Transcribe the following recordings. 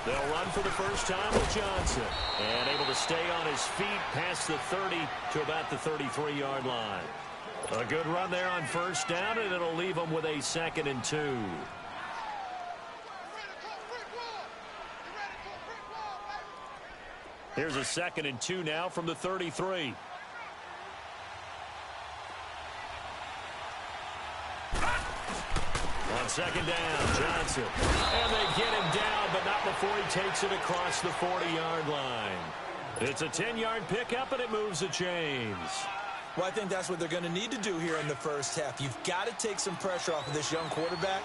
They'll run for the first time with Johnson. And able to stay on his feet past the 30 to about the 33-yard line. A good run there on first down, and it'll leave them with a 2nd and 2. Here's a 2nd and 2 now from the 33. On second down, Johnson. And they get him down, but not before he takes it across the 40-yard line. It's a 10-yard pickup, and it moves the chains. Well, I think that's what they're going to need to do here in the first half. You've got to take some pressure off of this young quarterback,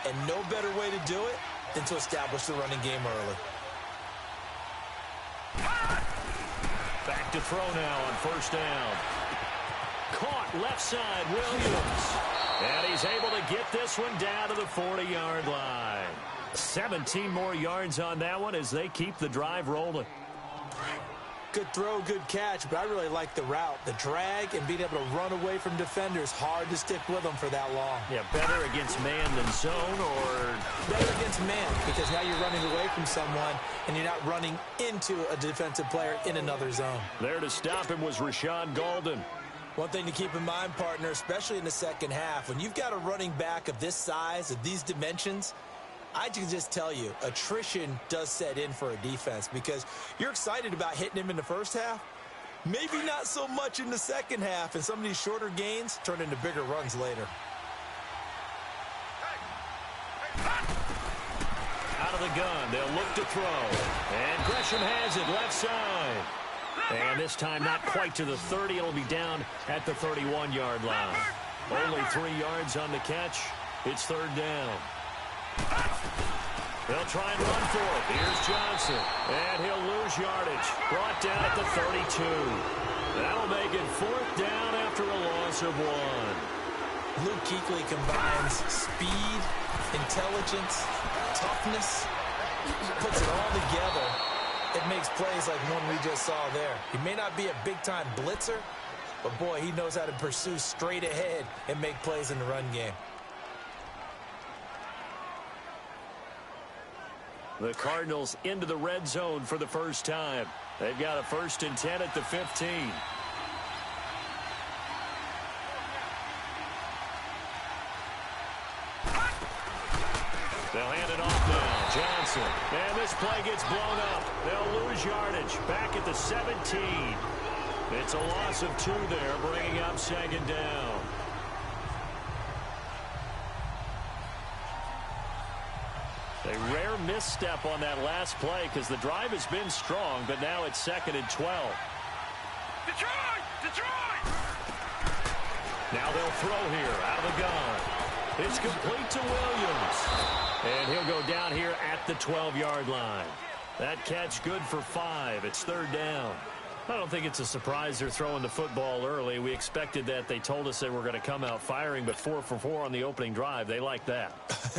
and no better way to do it than to establish the running game early. Back to throw now on first down. Caught left side, Williams. And he's able to get this one down to the 40-yard line. 17 more yards on that one as they keep the drive rolling. Good throw, good catch, but I really like the route. The drag and being able to run away from defenders, hard to stick with them for that long. Yeah, better against man than zone, or better against man, because now you're running away from someone and you're not running into a defensive player in another zone. There to stop him was Rashawn Golden. One thing to keep in mind, partner, especially in the second half, when you've got a running back of this size, of these dimensions, I can just tell you, attrition does set in for a defense because you're excited about hitting him in the first half. Maybe not so much in the second half, and some of these shorter gains turn into bigger runs later. Out of the gun, they'll look to throw. And Gresham has it left side. And this time not quite to the 30. It'll be down at the 31-yard line. Only 3 yards on the catch. It's third down. They'll try and run for it. Here's Johnson. And he'll lose yardage. Brought down at the 32. That'll make it fourth down after a loss of 1. Luke Kuechly combines speed, intelligence, toughness, puts it all together. It makes plays like one we just saw there. He may not be a big-time blitzer, but, boy, he knows how to pursue straight ahead and make plays in the run game. The Cardinals into the red zone for the first time. They've got a 1st and 10 at the 15. They'll hand it off now. Johnson. And this play gets blown up. They'll lose yardage. Back at the 17. It's a loss of 2 there, bringing up second down. A rare misstep on that last play because the drive has been strong, but now it's 2nd and 12. Detroit! Detroit! Now they'll throw here out of the gun. It's complete to Williams. And he'll go down here at the 12-yard line. That catch good for 5. It's third down. I don't think it's a surprise they're throwing the football early. We expected that. They told us they were going to come out firing, but 4 for 4 on the opening drive. They like that.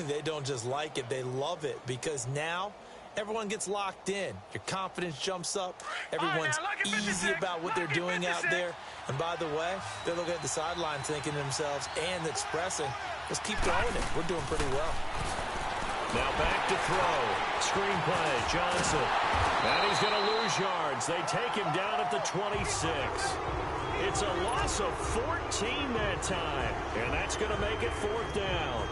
They don't just like it. They love it because now everyone gets locked in. Your confidence jumps up. Everyone's easy about what they're doing out there. And by the way, they're looking at the sideline thinking to themselves and expressing, let's keep throwing it. We're doing pretty well. Now back to throw. Screen play. Johnson. And he's going to lose yards. They take him down at the 26. It's a loss of 14 that time. And that's going to make it fourth down.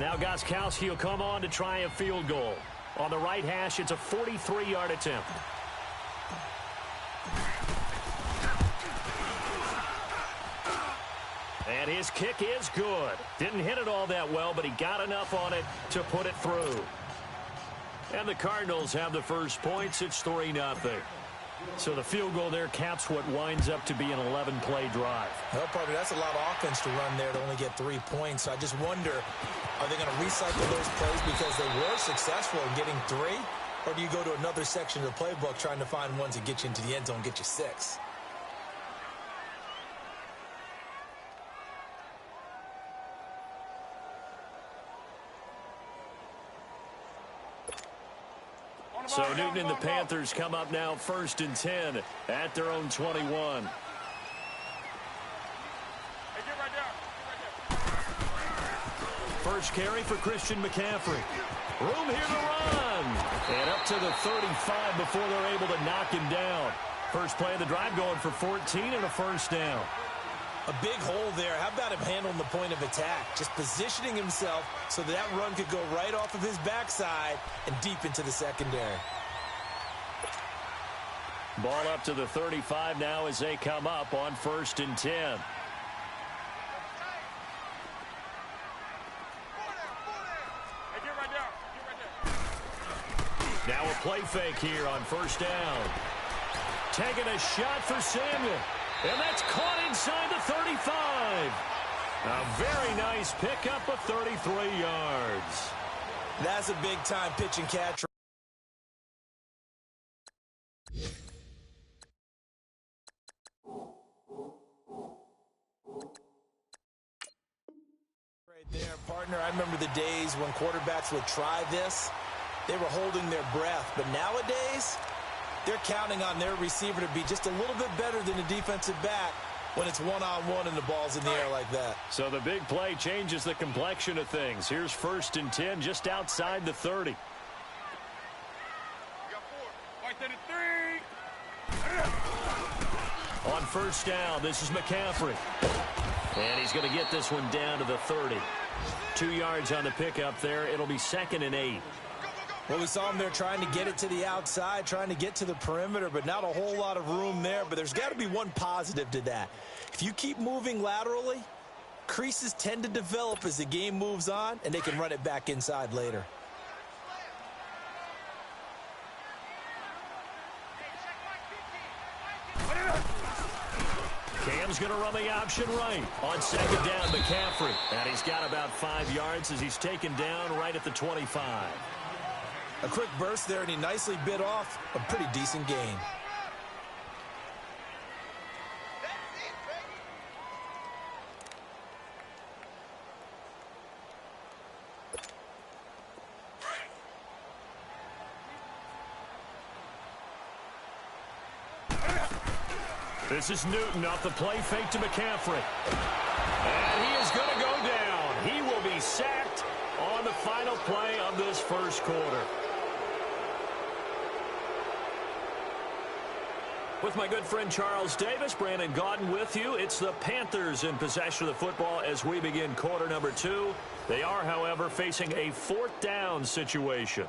Now Gostkowski will come on to try a field goal. On the right hash, it's a 43-yard attempt. And his kick is good. Didn't hit it all that well, but he got enough on it to put it through. And the Cardinals have the first points. It's 3-0. So the field goal there caps what winds up to be an 11-play drive. Well, partner, that's a lot of offense to run there to only get 3 points. So I just wonder, are they going to recycle those plays because they were successful in getting 3? Or do you go to another section of the playbook trying to find ones that get you into the end zone, get you 6? So Newton and the Panthers come up now 1st and 10 at their own 21. first carry for Christian McCaffrey. Room here to run. And up to the 35 before they're able to knock him down. First play of the drive going for 14 and a first down. A big hole there. How about him handling the point of attack? Just positioning himself so that run could go right off of his backside and deep into the secondary. Ball up to the 35 now as they come up on 1st and 10. Now a play fake here on 1st down. Taking a shot for Samuel. And that's caught inside the 35. A very nice pickup of 33 yards. That's a big-time pitch and catch. Right there, partner. I remember the days when quarterbacks would try this. They were holding their breath. But nowadays, they're counting on their receiver to be just a little bit better than the defensive back when it's one-on-one and the ball's in the air like that. So the big play changes the complexion of things. Here's 1st and 10 just outside the 30. On 1st down, this is McCaffrey. And he's going to get this one down to the 30. 2 yards on the pickup there. It'll be 2nd and 8. Well, we saw him there trying to get it to the outside, trying to get to the perimeter, but not a whole lot of room there. But there's got to be one positive to that. If you keep moving laterally, creases tend to develop as the game moves on, and they can run it back inside later. Cam's going to run the option right. On 2nd down, McCaffrey. And he's got about 5 yards as he's taken down right at the 25. A quick burst there, and he nicely bit off a pretty decent gain. This is Newton off the play fake to McCaffrey. And he is going to go down. He will be sacked on the final play of this first quarter. With my good friend Charles Davis, Brandon Gaudin with you. It's the Panthers in possession of the football as we begin quarter number 2. They are, however, facing a 4th down situation.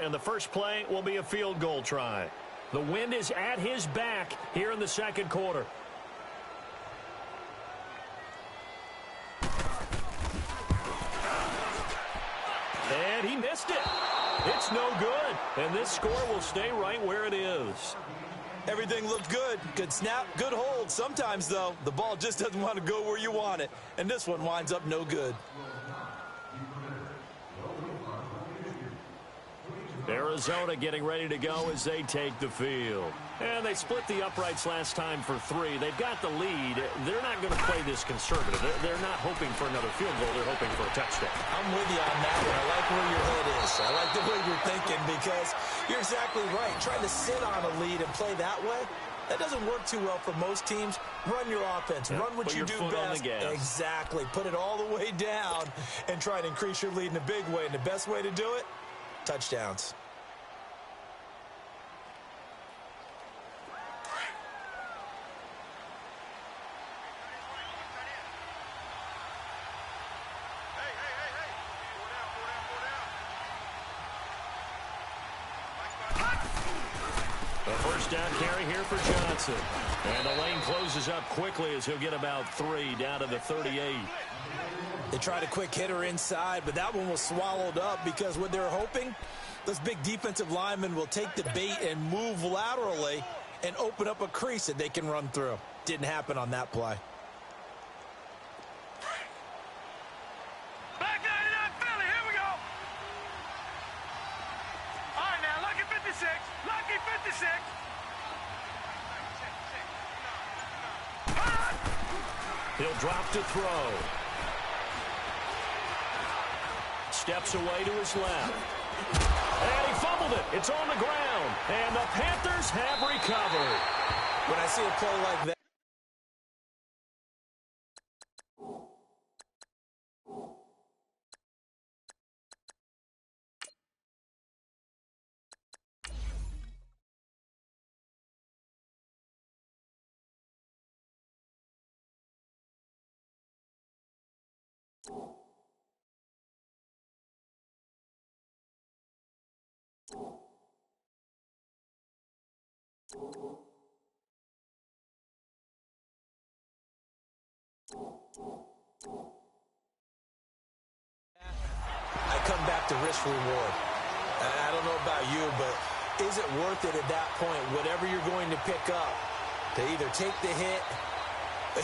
And the first play will be a field goal try. The wind is at his back here in the second quarter. And he missed it. It's no good. And this score will stay right where it is. Everything looked good. Good snap, good hold. Sometimes, though, the ball just doesn't want to go where you want it. And this one winds up no good. Arizona getting ready to go as they take the field. And they split the uprights last time for 3. They've got the lead. They're not going to play this conservative. They're not hoping for another field goal. They're hoping for a touchdown. I'm with you on that one. I like where your head is. I like the way you're thinking because you're exactly right. Trying to sit on a lead and play that way, that doesn't work too well for most teams. Run your offense. Run what you do best. Exactly. Put it all the way down and try and increase your lead in a big way. And the best way to do it, touchdowns. Down carry here for Johnson. And the lane closes up quickly as he'll get about 3 down to the 38. They tried a quick hitter inside, but that one was swallowed up because what they're hoping, those big defensive linemen will take the bait and move laterally and open up a crease that they can run through. Didn't happen on that play. Back 99 Philly, here we go. All right, now, lucky 56. Lucky 56. He'll drop to throw. Steps away to his left. And he fumbled it. It's on the ground. And the Panthers have recovered. When I see a play like that, I come back to risk reward. I don't know about you, but is it worth it at that point, whatever you're going to pick up, to either take the hit,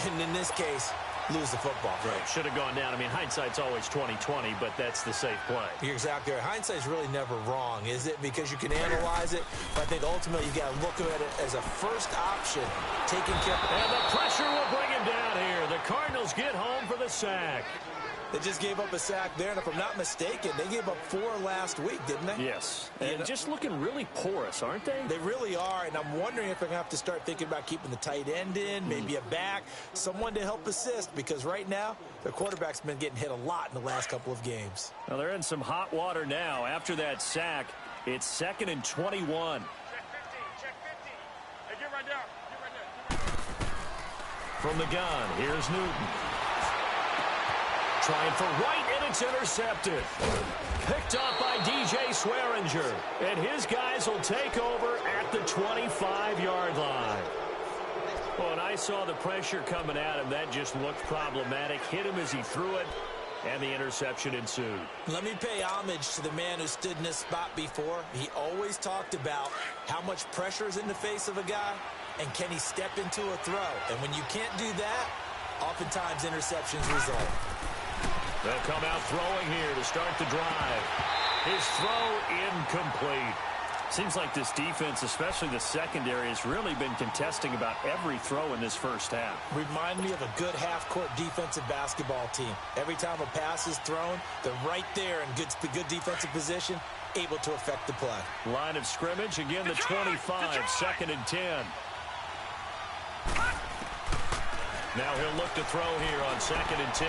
and in this case, lose the football? Right, should have gone down. I mean, hindsight's always 20/20, but that's the safe play. You're exactly right. Hindsight's really never wrong, is it? Because you can analyze it, but I think ultimately you got to look at it as a first option, taking care of. And the pressure will bring him down here. The Cardinals get home for the sack. They just gave up a sack there, and if I'm not mistaken, they gave up 4 last week, didn't they? Yes, and just looking really porous, aren't they? They really are, and I'm wondering if they're going to have to start thinking about keeping the tight end in, maybe a back, someone to help assist, because right now, their quarterback's been getting hit a lot in the last couple of games. Well, they're in some hot water now. After that sack, it's 2nd and 21. Check 15. Check 15. Hey, get right there. Get right there. From the gun, here's Newton. Trying for right, and it's intercepted. Picked up by DJ Swearinger. And his guys will take over at the 25-yard line. Well, and I saw the pressure coming at him. That just looked problematic. Hit him as he threw it, and the interception ensued. Let me pay homage to the man who stood in this spot before. He always talked about how much pressure is in the face of a guy, and can he step into a throw. And when you can't do that, oftentimes interceptions result. They'll come out throwing here to start the drive. His throw incomplete. Seems like this defense, especially the secondary, has really been contesting about every throw in this first half. Remind me of a good half-court defensive basketball team. Every time a pass is thrown, they're right there in good defensive position, able to affect the play. Line of scrimmage, again the 25, 2nd and 10. Now he'll look to throw here on 2nd and 10.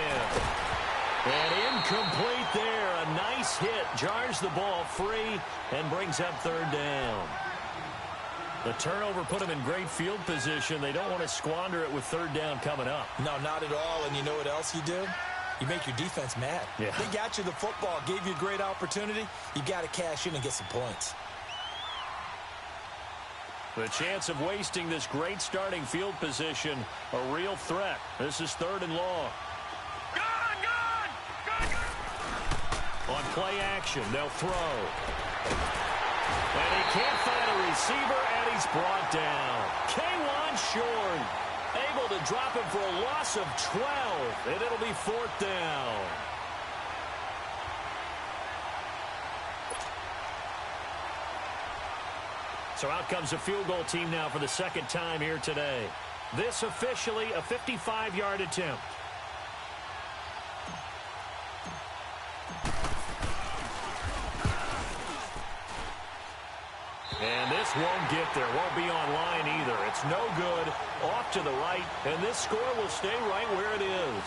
And incomplete there. A nice hit. Jars the ball free and brings up 3rd down. The turnover put them in great field position. They don't want to squander it with 3rd down coming up. No, not at all. And you know what else you do? You make your defense mad. Yeah. They got you the football, gave you a great opportunity. You got to cash in and get some points. The chance of wasting this great starting field position, a real threat. This is 3rd and long. On play action, they'll throw. And he can't find a receiver, and he's brought down. K'Wan Shorn able to drop him for a loss of 12, and it'll be 4th down. So out comes a field goal team now for the 2nd time here today. This officially a 55-yard attempt. And this won't get there. Won't be online either. It's no good. Off to the right. And this score will stay right where it is.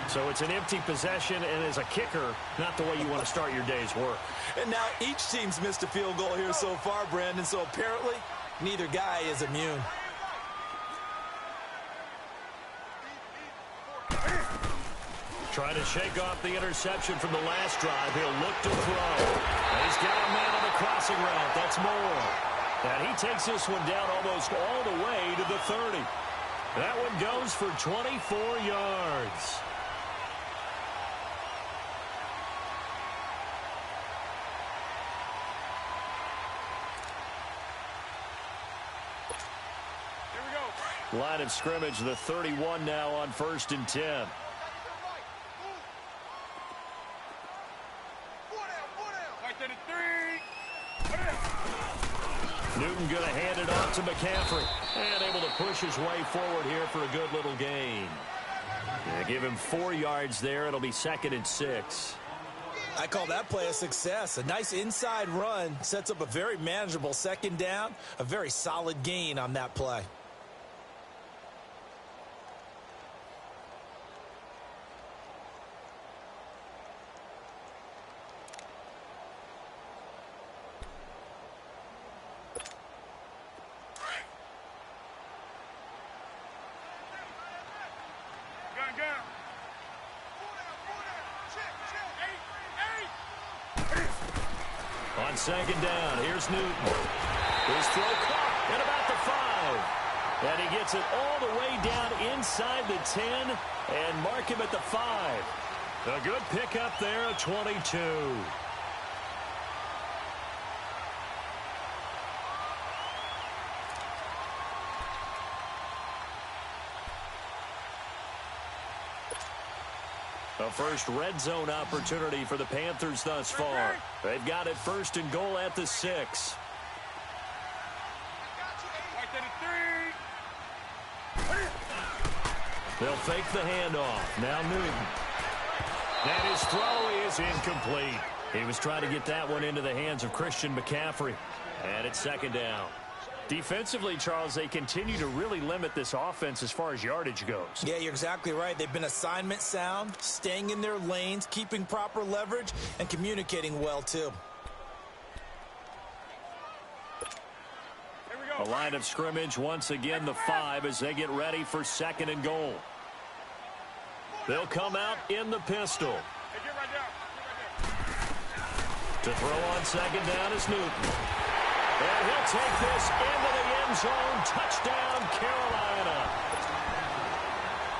So it's an empty possession, and as a kicker, not the way you want to start your day's work. And now each team's missed a field goal here so far, Brandon. So apparently, neither guy is immune. Trying to shake off the interception from the last drive. He'll look to throw. And he's got a man on the crossing route. That's Moore. And he takes this one down almost all the way to the 30. That one goes for 24 yards. Here we go. Line of scrimmage, the 31 now on 1st and 10. Newton going to hand it off to McCaffrey. And able to push his way forward here for a good little gain. Yeah, give him 4 yards there. It'll be 2nd and 6. I call that play a success. A nice inside run sets up a very manageable 2nd down. A very solid gain on that play. On second down, here's Newton. His throw caught at about the 5. And he gets it all the way down inside the 10 and mark him at the 5. A good pickup there at 22. A first red zone opportunity for the Panthers thus far. They've got it 1st and goal at the 6. They'll fake the handoff. Now Newton. And his throw is incomplete. He was trying to get that one into the hands of Christian McCaffrey. And it's 2nd down. Defensively, Charles, they continue to really limit this offense as far as yardage goes. Yeah, you're exactly right. They've been assignment sound, staying in their lanes, keeping proper leverage, and communicating well, too. Here we go. A line of scrimmage, once again, the 5 as they get ready for 2nd and goal. They'll come out in the pistol. Hey, get right down. To throw on 2nd down is Newton. And he'll take this into the end zone. Touchdown, Carolina.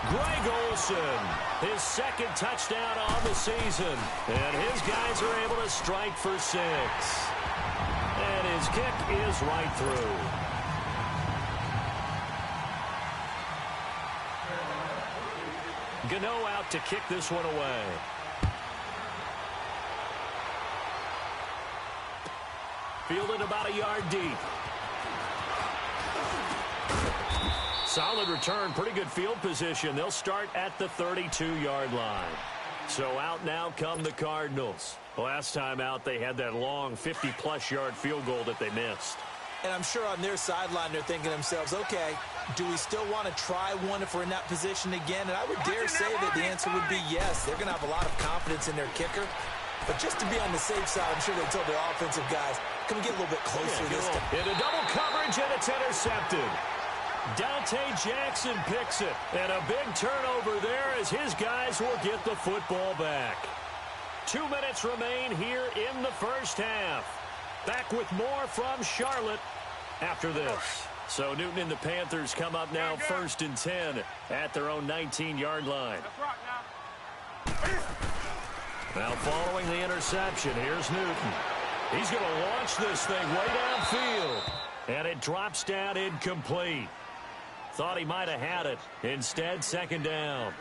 Greg Olsen, his 2nd touchdown on the season. And his guys are able to strike for 6. And his kick is right through. Gano out to kick this one away. Fielded about a yard deep. Solid return, pretty good field position. They'll start at the 32-yard line. So out now come the Cardinals. Last time out, they had that long 50-plus yard field goal that they missed. And I'm sure on their sideline they're thinking to themselves, okay, do we still want to try one if we're in that position again? And I would dare say that the answer would be yes. They're going to have a lot of confidence in their kicker. But just to be on the safe side, I'm sure they told their offensive guys, can we get a little bit closer this time? Into double coverage, and it's intercepted. Dante Jackson picks it. And a big turnover there as his guys will get the football back. 2 minutes remain here in the first half. Back with more from Charlotte after this. So Newton and the Panthers come up now 1st and 10 at their own 19-yard line. Let's rock now. Now following the interception, here's Newton. He's going to launch this thing way downfield. And it drops down incomplete. Thought he might have had it. Instead, 2nd down.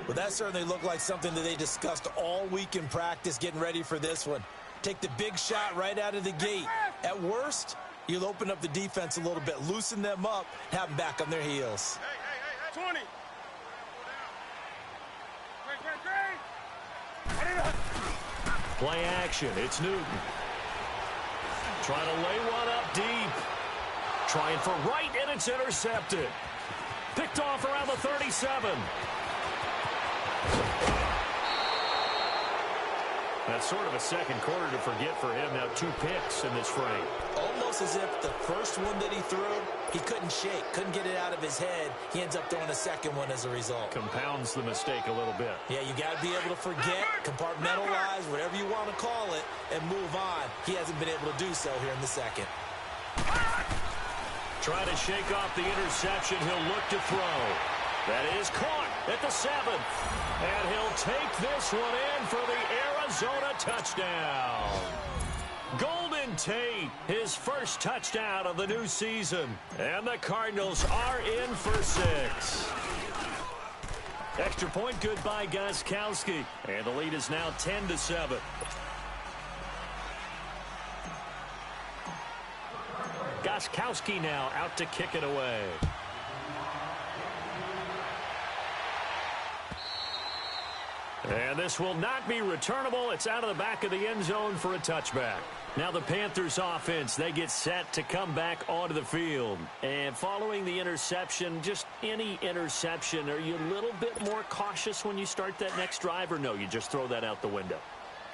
Well, that certainly looked like something that they discussed all week in practice getting ready for this one. Take the big shot right out of the gate. At worst, you'll open up the defense a little bit, loosen them up, have them back on their heels. Hey, 20. Play action. It's Newton. Trying to lay one up deep. Trying for right, and it's intercepted. Picked off around the 37. That's sort of a second quarter to forget for him. Now 2 picks in this frame. Almost as if the first one that he threw, he couldn't shake, couldn't get it out of his head. He ends up throwing a second one as a result. Compounds the mistake a little bit. Yeah, you got to be able to forget, compartmentalize, whatever you want to call it, and move on. He hasn't been able to do so here in the second. Trying to shake off the interception. He'll look to throw. That is caught at the 7th. And he'll take this one in for the Arizona touchdown. Golden Tate, his first touchdown of the new season. And the Cardinals are in for 6. Extra point good by Gostkowski. And the lead is now 10-7. Gostkowski now out to kick it away. And this will not be returnable. It's out of the back of the end zone for a touchback. Now the Panthers offense, they get set to come back onto the field. And following the interception, just any interception, are you a little bit more cautious when you start that next drive, or no, you just throw that out the window?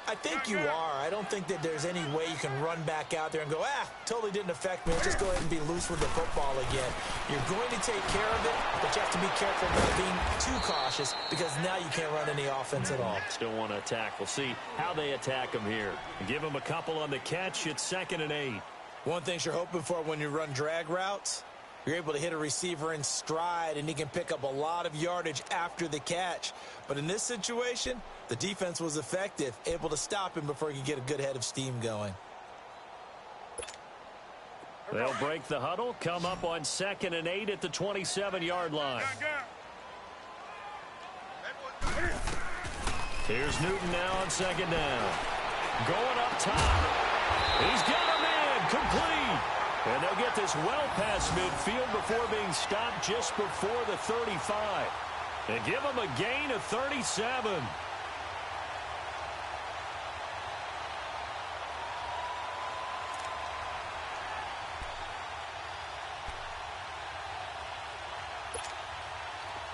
I think you are. I don't think that there's any way you can run back out there and go, totally didn't affect me. Just go ahead and be loose with the football again. You're going to take care of it, but you have to be careful about being too cautious because now you can't run any offense at all. Still want to attack. We'll see how they attack him here. Give him a couple on the catch. It's 2nd and 8. One thing you're hoping for when you run drag routes, you're able to hit a receiver in stride, and he can pick up a lot of yardage after the catch. But in this situation, the defense was effective, able to stop him before he could get a good head of steam going. They'll break the huddle, come up on 2nd and 8 at the 27-yard line. Here's Newton now on 2nd down. Going up top. He's got a man complete. And they'll get this well past midfield before being stopped just before the 35. And give them a gain of 37.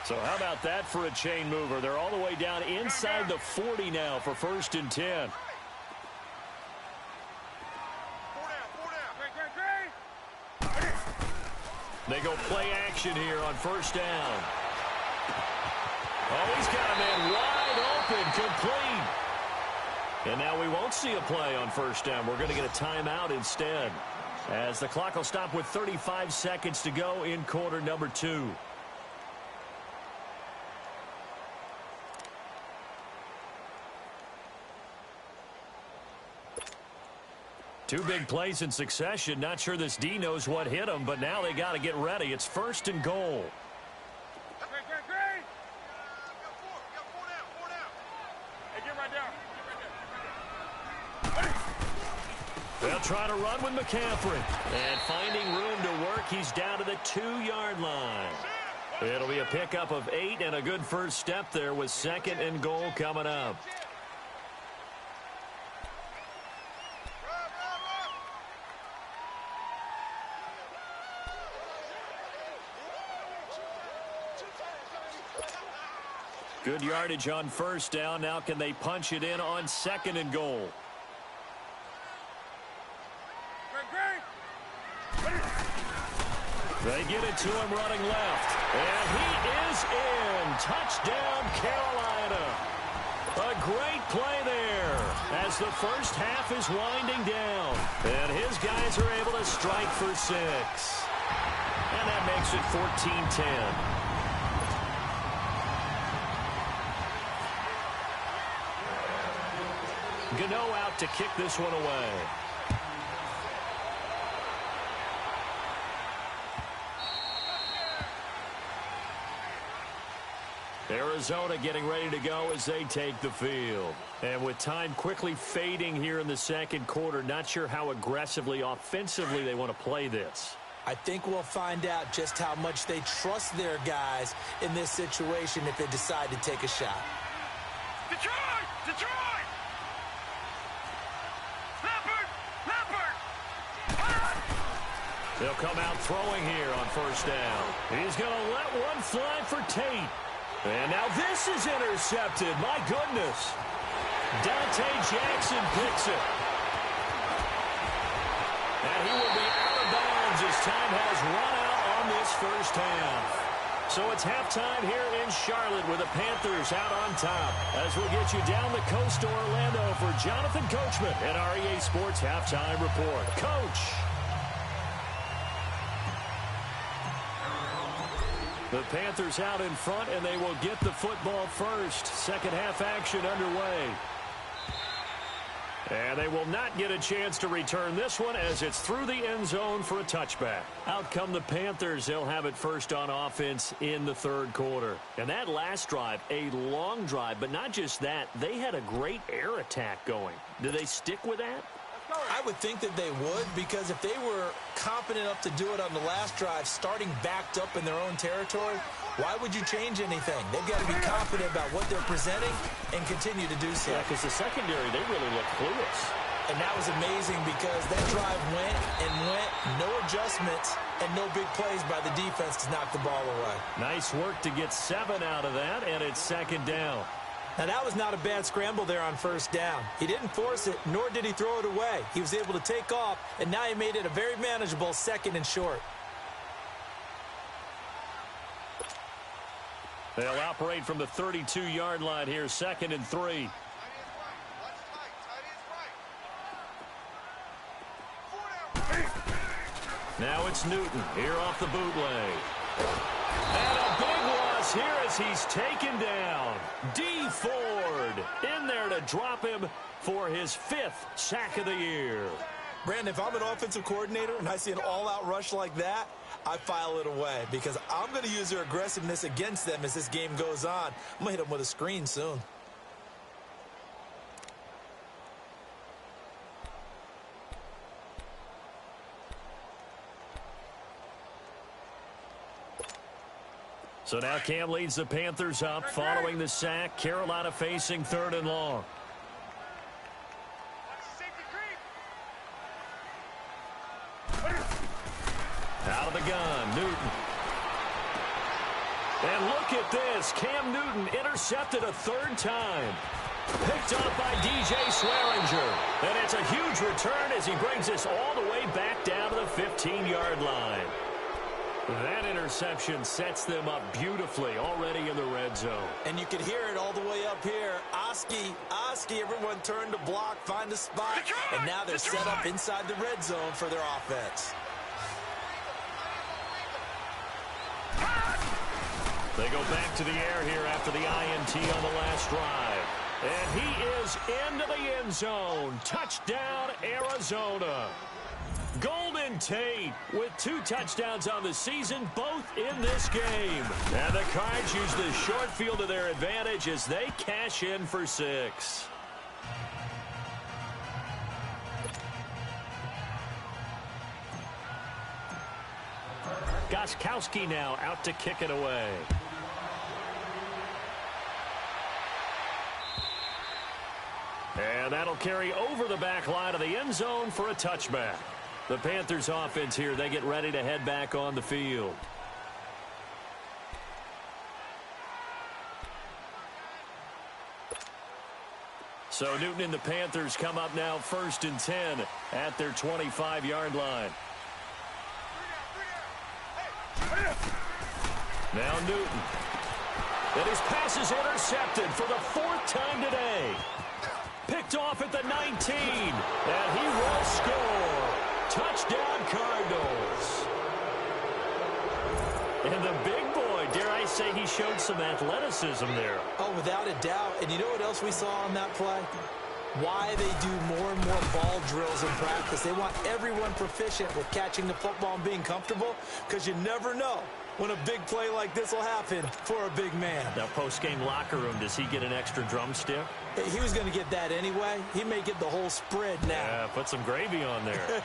So how about that for a chain mover? They're all the way down inside the 40 now for 1st and 10. They go play action here on 1st down. Oh, he's got a man wide open, complete. And now we won't see a play on 1st down. We're going to get a timeout instead, as the clock will stop with 35 seconds to go in quarter number 2. Two big plays in succession. Not sure this D knows what hit him, but now they got to get ready. It's 1st and goal. They'll try to run with McCaffrey. And finding room to work, he's down to the 2-yard line. It'll be a pickup of 8 and a good first step there with 2nd and goal coming up. Good yardage on 1st down. Now can they punch it in on 2nd and goal? They get it to him running left. And he is in. Touchdown, Carolina. A great play there as the first half is winding down. And his guys are able to strike for 6. And that makes it 14-10. Gano out to kick this one away. Arizona getting ready to go as they take the field. And with time quickly fading here in the 2nd quarter, not sure how aggressively, offensively they want to play this. I think we'll find out just how much they trust their guys in this situation if they decide to take a shot. Detroit! Detroit! They'll come out throwing here on 1st down. He's going to let one fly for Tate. And now this is intercepted. My goodness. Dante Jackson picks it. And he will be out of bounds as time has run out on this first half. So it's halftime here in Charlotte with the Panthers out on top. As we'll get you down the coast to Orlando for Jonathan Coachman at our EA Sports Halftime Report. Coach. The Panthers out in front, and they will get the football first. Second half action underway. And they will not get a chance to return this one as it's through the end zone for a touchback. Out come the Panthers. They'll have it first on offense in the 3rd quarter. And that last drive, a long drive, but not just that. They had a great air attack going. Do they stick with that? I would think that they would, because if they were confident enough to do it on the last drive, starting backed up in their own territory, why would you change anything? They've got to be confident about what they're presenting and continue to do so. Yeah, because the secondary, they really look clueless. And that was amazing because that drive went and went, no adjustments, and no big plays by the defense to knock the ball away. Nice work to get 7 out of that, and it's 2nd down. Now, that was not a bad scramble there on first down. He didn't force it, nor did he throw it away. He was able to take off, and now he made it a very manageable 2nd and short. They'll operate from the 32-yard line here, 2nd and 3. Now it's Newton here off the bootleg. And a big loss here as he's taken down. D. Ford in there to drop him for his 5th sack of the year. Brandon, if I'm an offensive coordinator and I see an all-out rush like that, I file it away because I'm going to use their aggressiveness against them as this game goes on. I'm going to hit them with a screen soon. So now Cam leads the Panthers up following the sack. Carolina facing 3rd and long. Out of the gun, Newton. And look at this. Cam Newton intercepted a 3rd time. Picked up by DJ Swearinger. And it's a huge return as he brings this all the way back down to the 15-yard line. That interception sets them up beautifully already in the red zone. And you could hear it all the way up here. Oski, everyone turned to block, find a spot, and now they're set up inside the red zone for their offense. They go back to the air here after the INT on the last drive. And he is into the end zone. Touchdown, Arizona. Golden Tate with 2 touchdowns on the season, both in this game. And the Cards use the short field to their advantage as they cash in for 6. Gostkowski now out to kick it away. And that'll carry over the back line of the end zone for a touchback. The Panthers offense here, they get ready to head back on the field. So Newton and the Panthers come up now 1st and 10 at their 25-yard line. Now Newton. And his pass is intercepted for the 4th time today. Picked off at the 19. And he will score. Touchdown, Cardinals. And the big boy, dare I say, he showed some athleticism there. Oh, without a doubt. And you know what else we saw on that play? Why they do more and more ball drills in practice. They want everyone proficient with catching the football and being comfortable because you never know when a big play like this will happen for a big man. Now, post-game locker room, does he get an extra drumstick? He was going to get that anyway. He may get the whole spread now. Yeah, put some gravy on there.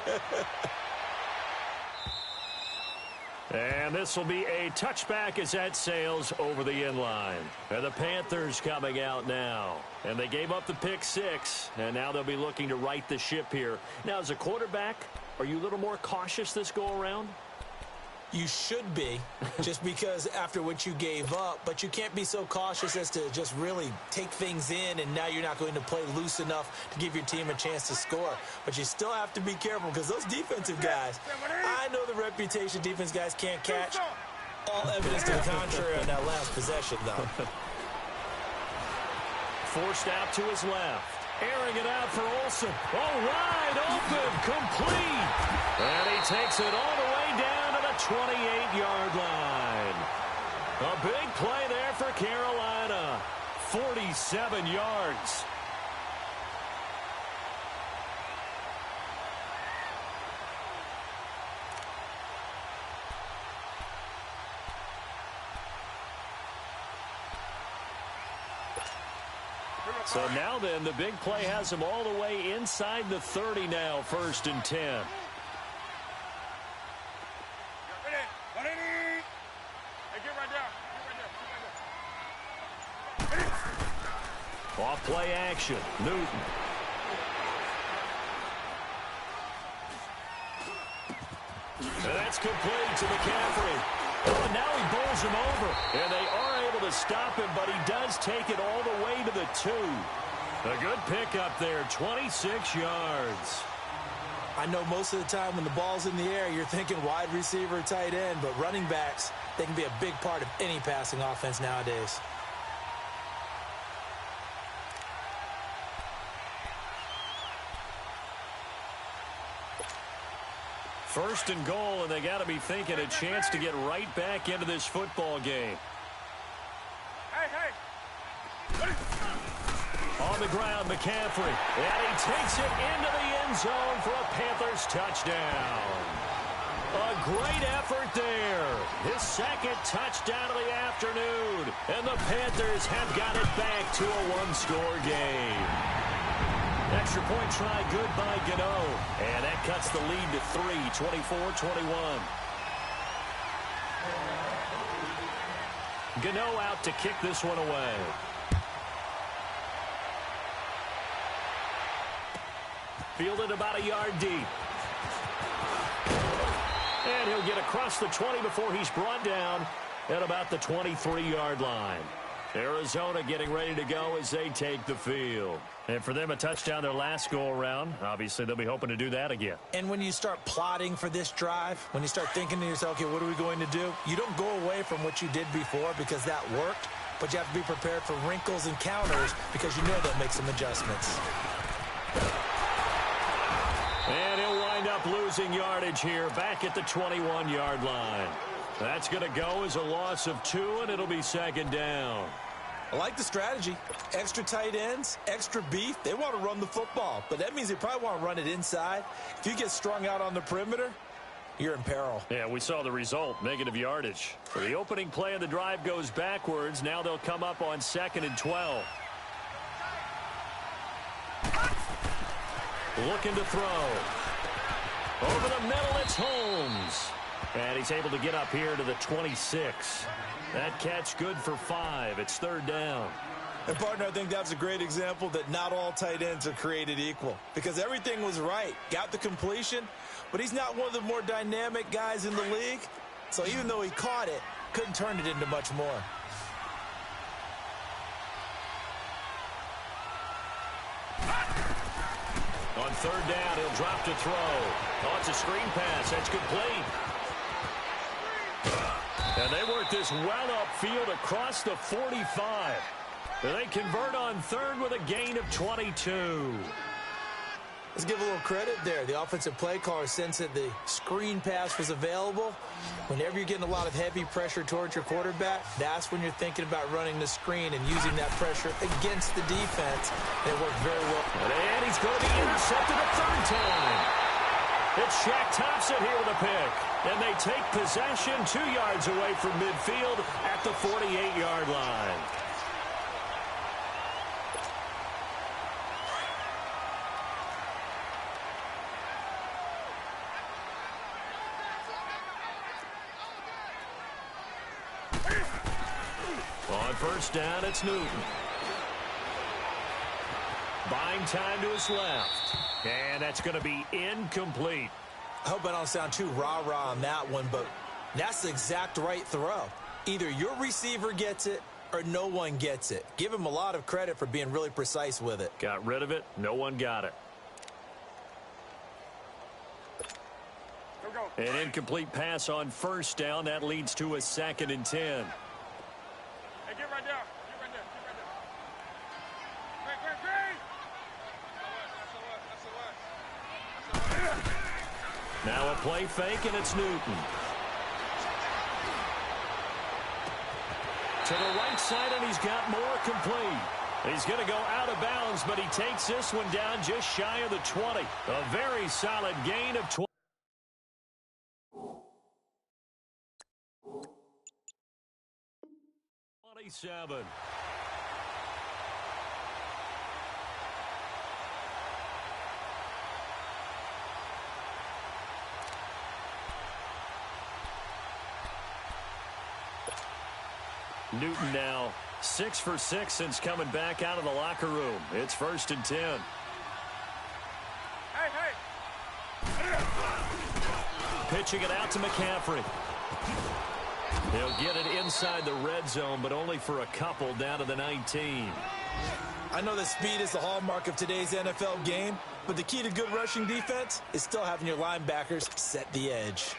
And this will be a touchback as that sails over the end line. And the Panthers coming out now. And they gave up the pick 6, and now they'll be looking to right the ship here. Now, as a quarterback, are you a little more cautious this go-around? You should be, just because after what you gave up, but you can't be so cautious as to just really take things in, and now you're not going to play loose enough to give your team a chance to score. But you still have to be careful because those defensive guys, I know the reputation defense guys can't catch. All evidence to the contrary on that last possession, though. Forced out to his left. Airing it out for Olsen. Oh, wide open, complete. And he takes it all the way down to the 28-yard line. A big play there for Carolina. 47 yards. So now then, the big play has him all the way inside the 30 now, 1st and 10. Off play action, Newton. And that's complete to McCaffrey. Oh, and now he bowls him over. And they are able able to stop him, but he does take it all the way to the 2. A good pickup there, 26 yards. I know most of the time when the ball's in the air, you're thinking wide receiver, tight end, but running backs, they can be a big part of any passing offense nowadays. First and goal, and they got to be thinking a chance to get right back into this football game. Hey! On the ground, McCaffrey. And he takes it into the end zone for a Panthers touchdown. A great effort there. His second touchdown of the afternoon. And the Panthers have got it back to a one-score game. Extra point try good by Gano. And that cuts the lead to 3, 24-21. Gano out to kick this one away. Fielded about a yard deep. And he'll get across the 20 before he's brought down at about the 23-yard line. Arizona getting ready to go as they take the field. And for them, a touchdown their last go-around. Obviously, they'll be hoping to do that again. And when you start plotting for this drive, when you start thinking to yourself, okay, what are we going to do? You don't go away from what you did before because that worked, but you have to be prepared for wrinkles and counters because you know they'll make some adjustments. And he'll wind up losing yardage here back at the 21-yard line. That's going to go as a loss of 2, and it'll be second down. I like the strategy. Extra tight ends, extra beef. They want to run the football, but that means they probably want to run it inside. If you get strung out on the perimeter, you're in peril. Yeah, we saw the result, negative yardage. For the opening play of the drive goes backwards. Now they'll come up on 2nd and 12. Looking to throw. Over the middle, it's Holmes. And he's able to get up here to the 26. That catch good for 5. It's third down. And, partner, I think that's a great example that not all tight ends are created equal. Because everything was right. Got the completion, but he's not one of the more dynamic guys in the league. So even though he caught it, couldn't turn it into much more. On third down, he'll drop to throw. Oh, it's a screen pass. That's complete. And they work this well upfield across the 45. And they convert on third with a gain of 22. Let's give a little credit there. The offensive play caller sensed that the screen pass was available. Whenever you're getting a lot of heavy pressure towards your quarterback, that's when you're thinking about running the screen and using that pressure against the defense. And it worked very well. And he's going to be intercepted a third time. It's Shaq Thompson here with a pick. And they take possession 2 yards away from midfield at the 48-yard line. On first down, it's Newton. Buying time to his left. And that's going to be incomplete. I hope I don't sound too rah-rah on that one, but that's the exact right throw. Either your receiver gets it or no one gets it. Give him a lot of credit for being really precise with it. Got rid of it. No one got it. Go. An incomplete pass on first down. That leads to a 2nd and 10. Hey, get right there. Great. Now a play fake, and it's Newton. To the right side, and he's got more complete. He's going to go out of bounds, but he takes this one down just shy of the 20. A very solid gain of 20. Seven. Newton now 6 for 6 since coming back out of the locker room. It's 1st and 10. Hey. Pitching it out to McCaffrey. He'll get it inside the red zone, but only for a couple down to the 19. I know that speed is the hallmark of today's NFL game, but the key to good rushing defense is still having your linebackers set the edge.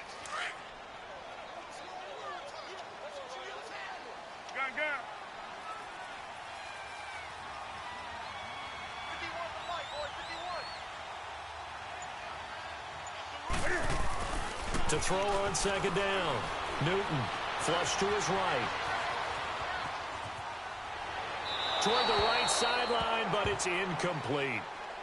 Gun, gun. To throw on second down. Newton flush to his right. Toward the right sideline, but it's incomplete.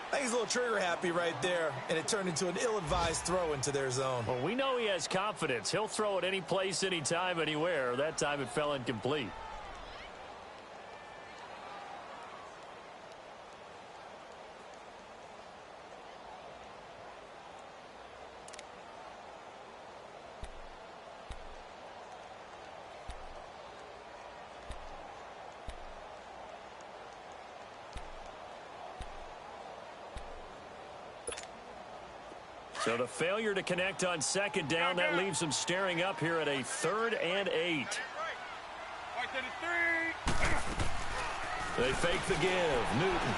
I think he's a little trigger happy right there, and it turned into an ill-advised throw into their zone. Well, we know he has confidence. He'll throw it any place, anytime, anywhere. That time it fell incomplete. So the failure to connect on second down, that leaves them staring up here at a 3rd and 8. Right to the 3. They fake the give. Newton.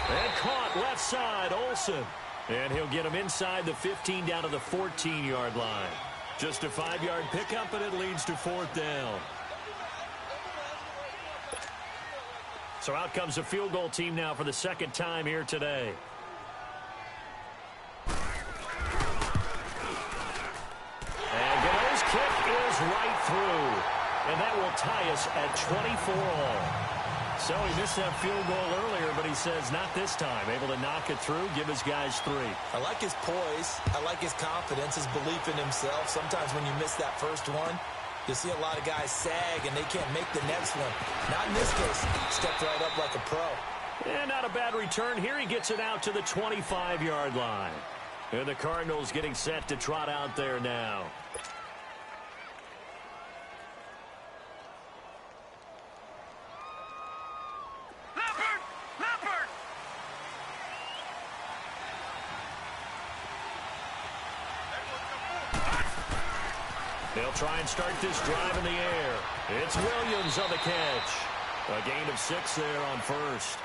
And caught left side, Olsen. And he'll get him inside the 15 down to the 14-yard line. Just a 5-yard pickup, and it leads to 4th down. So out comes the field goal team now for the second time here today. Right through, and that will tie us at 24 all. So he missed that field goal earlier, but he says not this time. Able to knock it through, give his guys 3. I like his poise. I like his confidence, his belief in himself. Sometimes when you miss that first one, you see a lot of guys sag, and they can't make the next one. Not in this case. Stepped right up like a pro. And not a bad return. Here he gets it out to the 25-yard line. And the Cardinals getting set to trot out there now. They'll try and start this drive in the air. It's Williams on the catch. A gain of 6 there on first.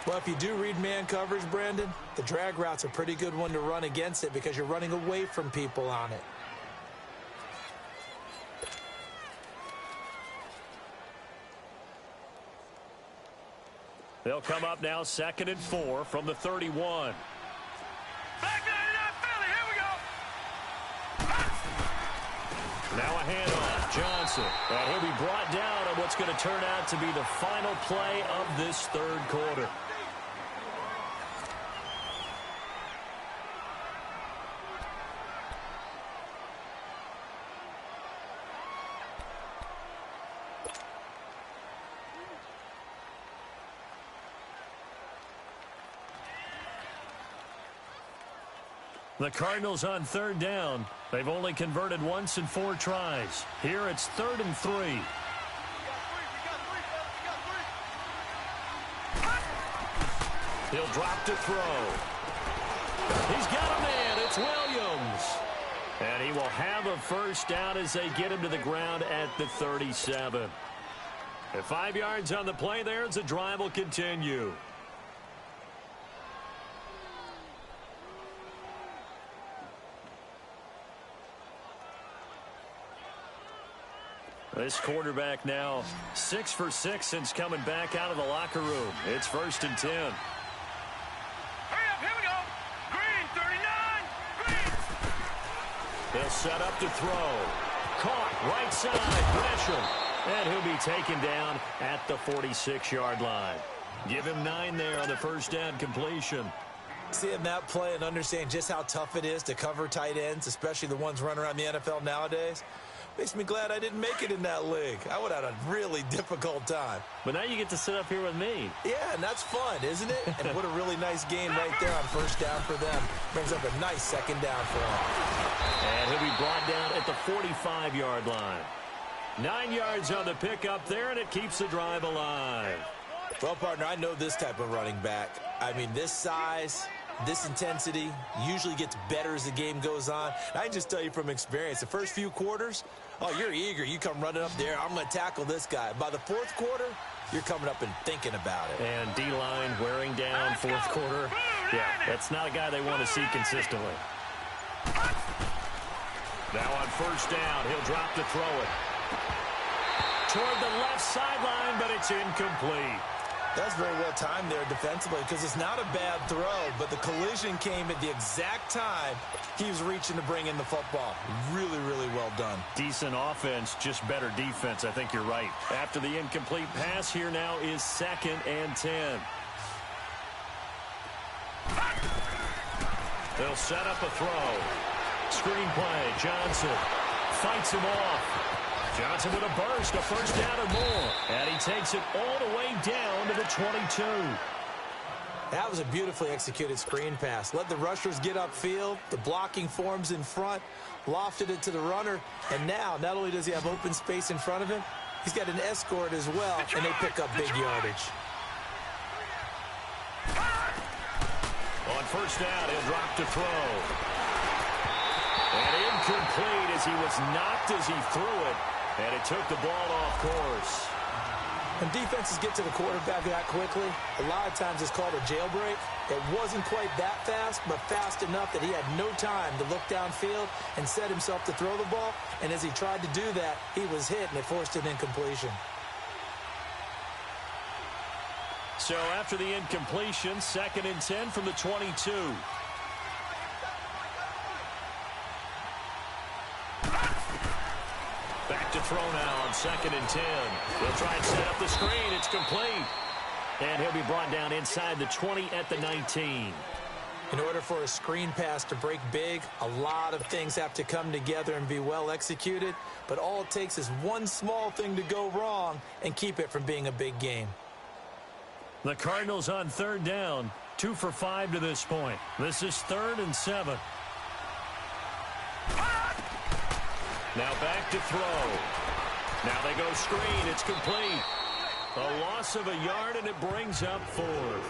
Well, if you do read man coverage, Brandon, the drag route's a pretty good one to run against it because you're running away from people on it. They'll come up now 2nd and 4 from the 31. Back to Philly. Here we go. Now a handoff, Johnson. And he'll be brought down on what's going to turn out to be the final play of this 3rd quarter. The Cardinals on 3rd down. They've only converted once in 4 tries. Here it's 3rd and 3. He'll drop to throw. He's got a man. It's Williams. And he will have a first down as they get him to the ground at the 37. At 5 yards on the play there, the drive will continue. This quarterback now 6 for 6 since coming back out of the locker room. It's 1st and 10. Hurry up, here we go. Green, 39. Green. They'll set up to throw. Caught right side, Gresham. And he'll be taken down at the 46-yard line. Give him 9 there on the first down completion. Seeing that play and understanding just how tough it is to cover tight ends, especially the ones running around the NFL nowadays, makes me glad I didn't make it in that league. I would have had a really difficult time. But now you get to sit up here with me. Yeah, and that's fun, isn't it? And what a really nice game right there on first down for them. Brings up a nice second down for them. And he'll be brought down at the 45-yard line. 9 yards on the pickup there, and it keeps the drive alive. Well, partner, I know this type of running back. I mean, this size, this intensity usually gets better as the game goes on. And I can just tell you from experience, the first few quarters, Oh, you're eager. You come running up there. I'm going to tackle this guy. By the fourth quarter, you're coming up and thinking about it. And D-line wearing down fourth quarter. Yeah, that's not a guy they want to see consistently. Now on first down, he'll drop to throw it. Toward the left sideline, but it's incomplete. That's very well timed there defensively because it's not a bad throw, but the collision came at the exact time he was reaching to bring in the football. Really, really well done. Decent offense, just better defense. I think you're right. After the incomplete pass, here now is 2nd and 10. They'll set up a throw. Screen play. Johnson fights him off. Johnson with a burst, a first down or more. And he takes it all the way down to the 22. That was a beautifully executed screen pass. Let the rushers get upfield. The blocking forms in front. Lofted it to the runner. And now, not only does he have open space in front of him, he's got an escort as well, and they pick up big yardage. On first down, he'll drop to throw. And incomplete as he was knocked as he threw it. And it took the ball off course. When defenses get to the quarterback that quickly, a lot of times it's called a jailbreak. It wasn't quite that fast, but fast enough that he had no time to look downfield and set himself to throw the ball. And as he tried to do that, he was hit, and it forced an incompletion. So after the incompletion, 2nd and 10 from the 22. Back to throw now on 2nd and 10. He'll try and set up the screen. It's complete. And he'll be brought down inside the 20 at the 19. In order for a screen pass to break big, a lot of things have to come together and be well executed. But all it takes is one small thing to go wrong and keep it from being a big game. The Cardinals on 3rd down. 2 for 5 to this point. This is 3rd and 7. Now back to throw. Now they go screen. It's complete. A loss of a yard, and it brings up 4th.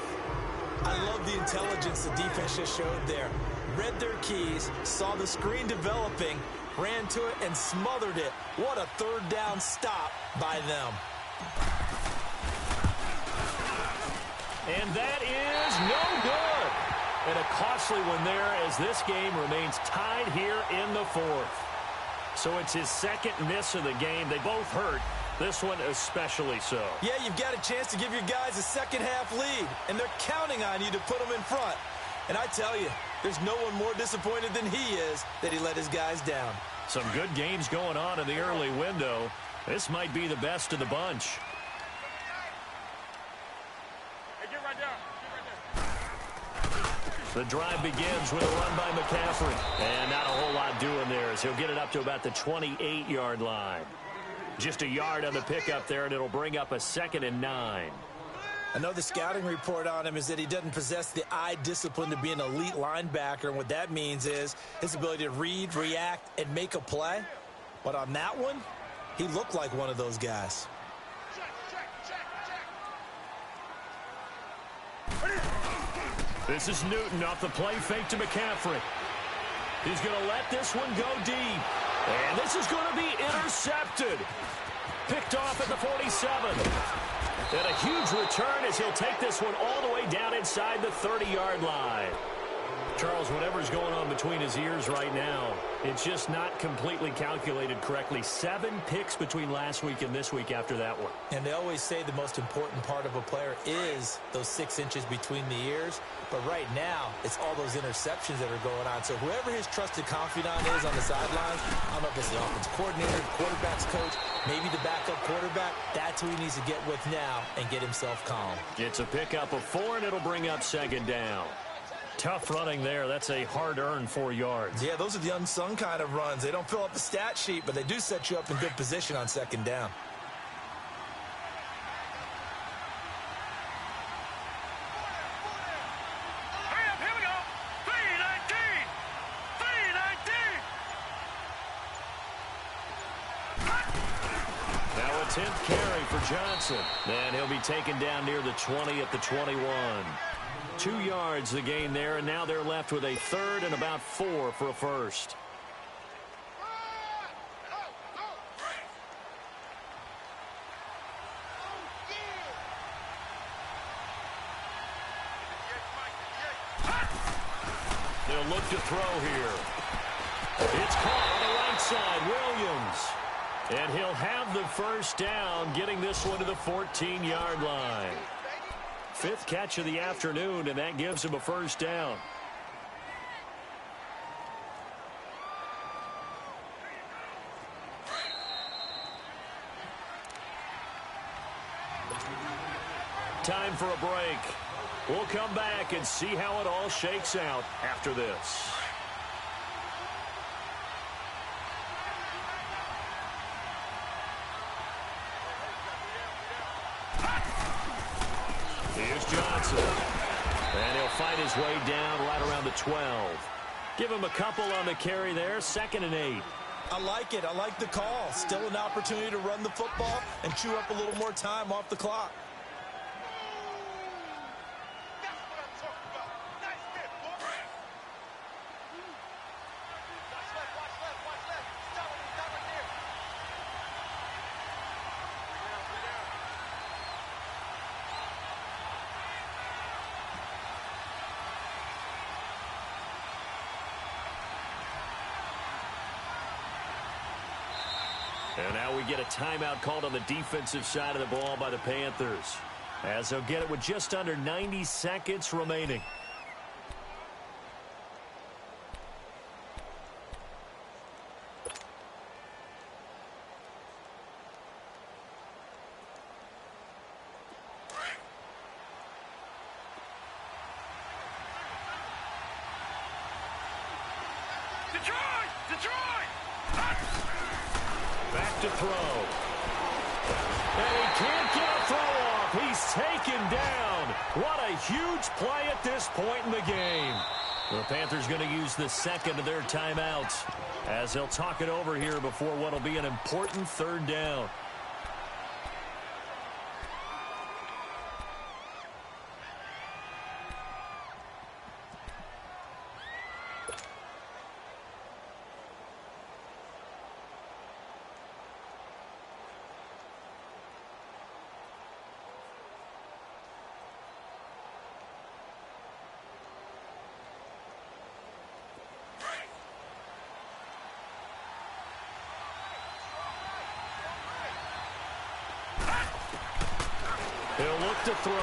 I love the intelligence the defense just showed there. Read their keys, saw the screen developing, ran to it, and smothered it. What a 3rd down stop by them. And that is no good. And a costly one there as this game remains tied here in the 4th. So it's his 2nd miss of the game. They both hurt. This one especially so. Yeah, you've got a chance to give your guys a second-half lead, and they're counting on you to put them in front. And I tell you, there's no one more disappointed than he is that he let his guys down. Some good games going on in the early window. This might be the best of the bunch. Hey, get right down. Get right there. The drive begins with a run by McCaffrey. And not a whole lot doing there as he'll get it up to about the 28-yard line. Just a yard on the pickup there, and it'll bring up a 2nd and 9. Another scouting report on him is that he doesn't possess the eye discipline to be an elite linebacker. And what that means is his ability to read, react, and make a play. But on that one, he looked like one of those guys. This is Newton off the play fake to McCaffrey. He's going to let this one go deep. And this is going to be intercepted. Picked off at the 47. And a huge return as he'll take this one all the way down inside the 30-yard line. Charles, whatever's going on between his ears right now, it's just not completely calculated correctly. 7 picks between last week and this week after that one. And they always say the most important part of a player is those 6 inches between the ears. But right now, it's all those interceptions that are going on. So whoever his trusted confidant is on the sidelines, I don't know if it's the offense coordinator, quarterback's coach, maybe the backup quarterback, that's who he needs to get with now and get himself calm. It's a pickup of 4, and it'll bring up 2nd down. Tough running there. That's a hard-earned 4 yards. Yeah, those are the unsung kind of runs. They don't fill up the stat sheet, but they do set you up in good position on 2nd down. Hurry up, here we go. 3-19. 3-19. Now a 10th carry for Johnson. And he'll be taken down near the 20 at the 21. 2 yards the gain there, and now they're left with a 3rd and about 4 for a first. They'll look to throw here. It's caught on the right side, Williams. And he'll have the first down, getting this one to the 14-yard line. 5th catch of the afternoon, and that gives him a first down. Time for a break. We'll come back and see how it all shakes out after this. Here's Johnson. And he'll fight his way down right around the 12. Give him a couple on the carry there. 2nd and 8. I like it. I like the call. Still an opportunity to run the football and chew up a little more time off the clock. And now we get a timeout called on the defensive side of the ball by the Panthers, as they'll get it with just under 90 seconds remaining. Back to throw. And he can't get a throw off. He's taken down. What a huge play at this point in the game. The Panthers going to use the 2nd of their timeouts as they'll talk it over here before what will be an important 3rd down. He'll look to throw.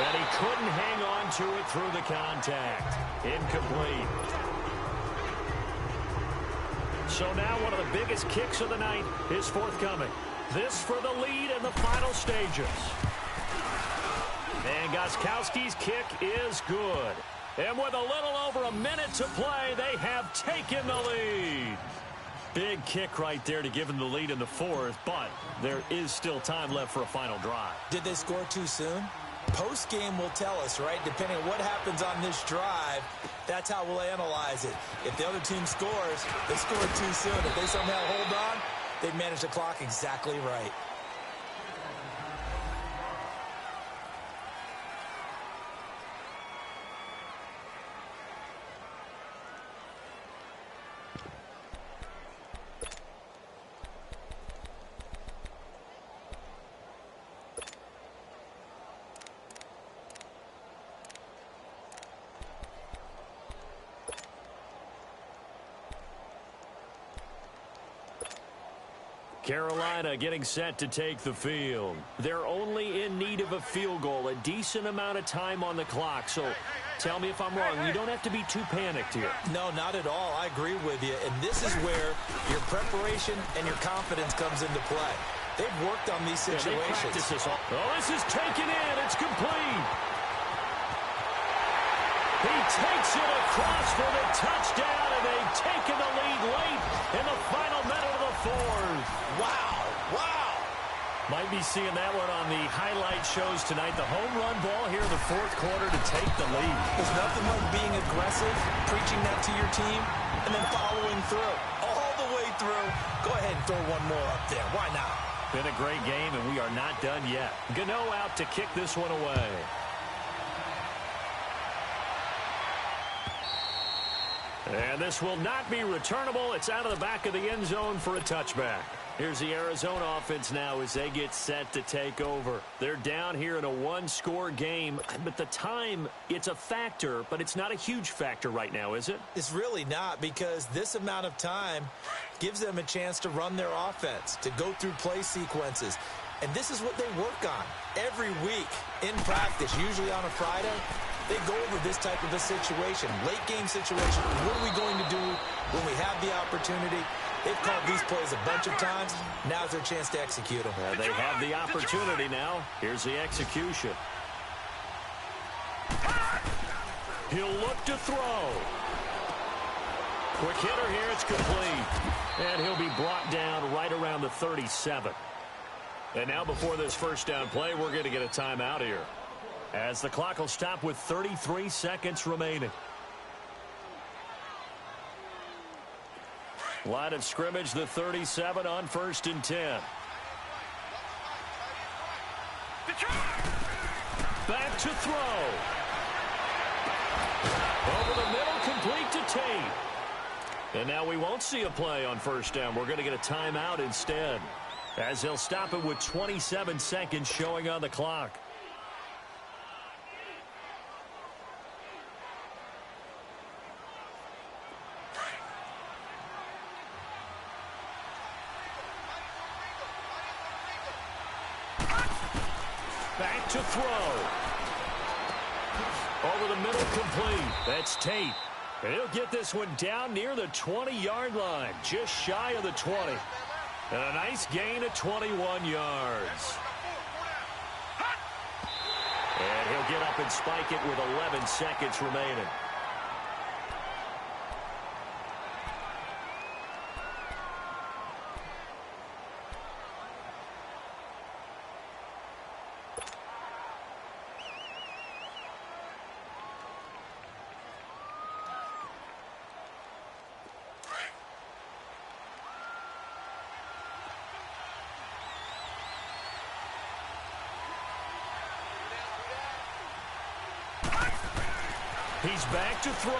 And he couldn't hang on to it through the contact. Incomplete. So now one of the biggest kicks of the night is forthcoming. This for the lead in the final stages. And Gostkowski's kick is good. And with a little over a minute to play, they have taken the lead. Big kick right there to give them the lead in the 4th, but there is still time left for a final drive. Did they score too soon? Post-game will tell us, right? Depending on what happens on this drive, that's how we'll analyze it. If the other team scores, they scored too soon. If they somehow hold on, they manage the clock exactly right. Carolina getting set to take the field. They're only in need of a field goal, a decent amount of time on the clock. So tell me if I'm wrong. You don't have to be too panicked here. No, not at all. I agree with you. And this is where your preparation and your confidence comes into play. They've worked on these situations. This is taken in. It's complete. He takes it across for the touchdown, and they've taken the lead late in the final minute of the 4th. Wow. Might be seeing that one on the highlight shows tonight. The home run ball here in the 4th quarter to take the lead. There's nothing like being aggressive, preaching that to your team, and then following through. All the way through. Go ahead and throw one more up there. Why not? Been a great game, and we are not done yet. Gano out to kick this one away. And this will not be returnable. It's out of the back of the end zone for a touchback. Here's the Arizona offense now as they get set to take over. They're down here in a one-score game, but the time, it's a factor, but it's not a huge factor right now, is it? It's really not, because this amount of time gives them a chance to run their offense, to go through play sequences. And this is what they work on every week in practice, usually on a Friday. They go over this type of a situation, late-game situation. What are we going to do when we have the opportunity? They've called these plays a bunch of times. Now's their chance to execute them. They have the opportunity now. Here's the execution. He'll look to throw. Quick hitter here. It's complete. And he'll be brought down right around the 37. And now before this first down play, we're going to get a timeout here, as the clock will stop with 33 seconds remaining. Line of scrimmage, the 37 on 1st and 10. Back to throw. Over the middle, complete to Tate. And now we won't see a play on 1st down. We're going to get a timeout instead, as they'll stop it with 27 seconds showing on the clock. Back to throw. Over the middle, complete. That's Tate. And he'll get this one down near the 20-yard line, just shy of the 20. And a nice gain of 21 yards. And he'll get up and spike it with 11 seconds remaining. He's back to throw. And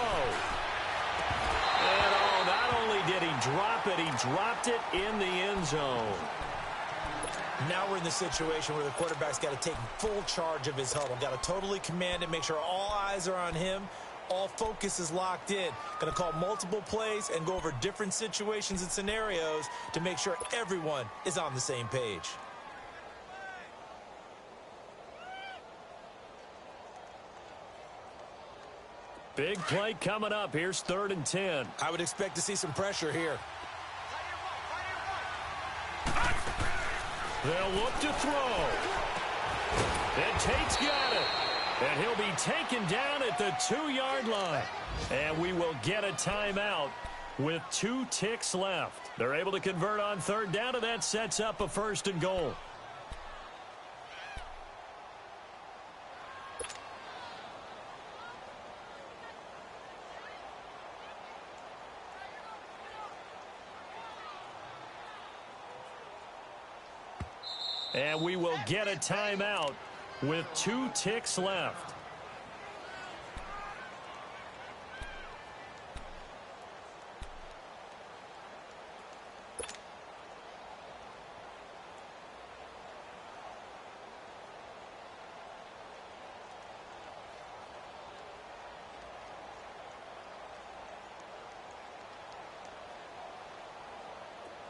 oh, not only did he drop it, he dropped it in the end zone. Now we're in the situation where the quarterback's got to take full charge of his huddle. Got to totally command it, make sure all eyes are on him. All focus is locked in. Going to call multiple plays and go over different situations and scenarios to make sure everyone is on the same page. Big play coming up. Here's 3rd and 10. I would expect to see some pressure here. They'll look to throw. And Tate's got it. And he'll be taken down at the 2-yard line. And we will get a timeout with 2 ticks left. They're able to convert on 3rd down, and that sets up a 1st and goal. And we will get a timeout with 2 ticks left.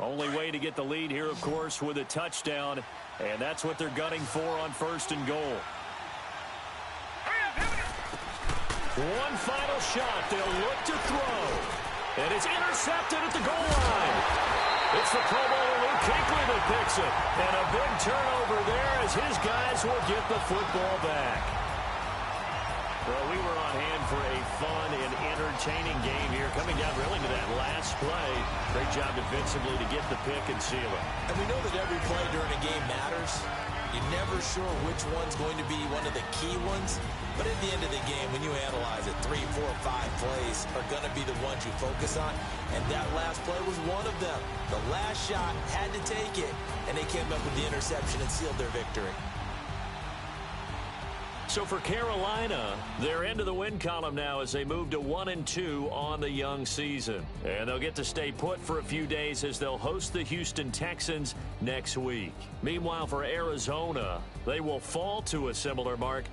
Only way to get the lead here, of course, with a touchdown. And that's what they're gunning for on 1st and goal. One final shot. They'll look to throw. And it's intercepted at the goal line. It's the Pro Bowler Luke Kuechly that picks it. And a big turnover there as his guys will get the football back. Well, we were on hand for a fun and entertaining game here, coming down really to that last play. Great job defensively to get the pick and seal it. And we know that every play during a game matters. You're never sure which one's going to be one of the key ones. But at the end of the game, when you analyze it, 3, 4, 5 plays are going to be the ones you focus on. And that last play was one of them. The last shot had to take it, and they came up with the interception and sealed their victory. So for Carolina, they're into the win column now as they move to 1-2 on the young season. And they'll get to stay put for a few days as they'll host the Houston Texans next week. Meanwhile, for Arizona, they will fall to a similar mark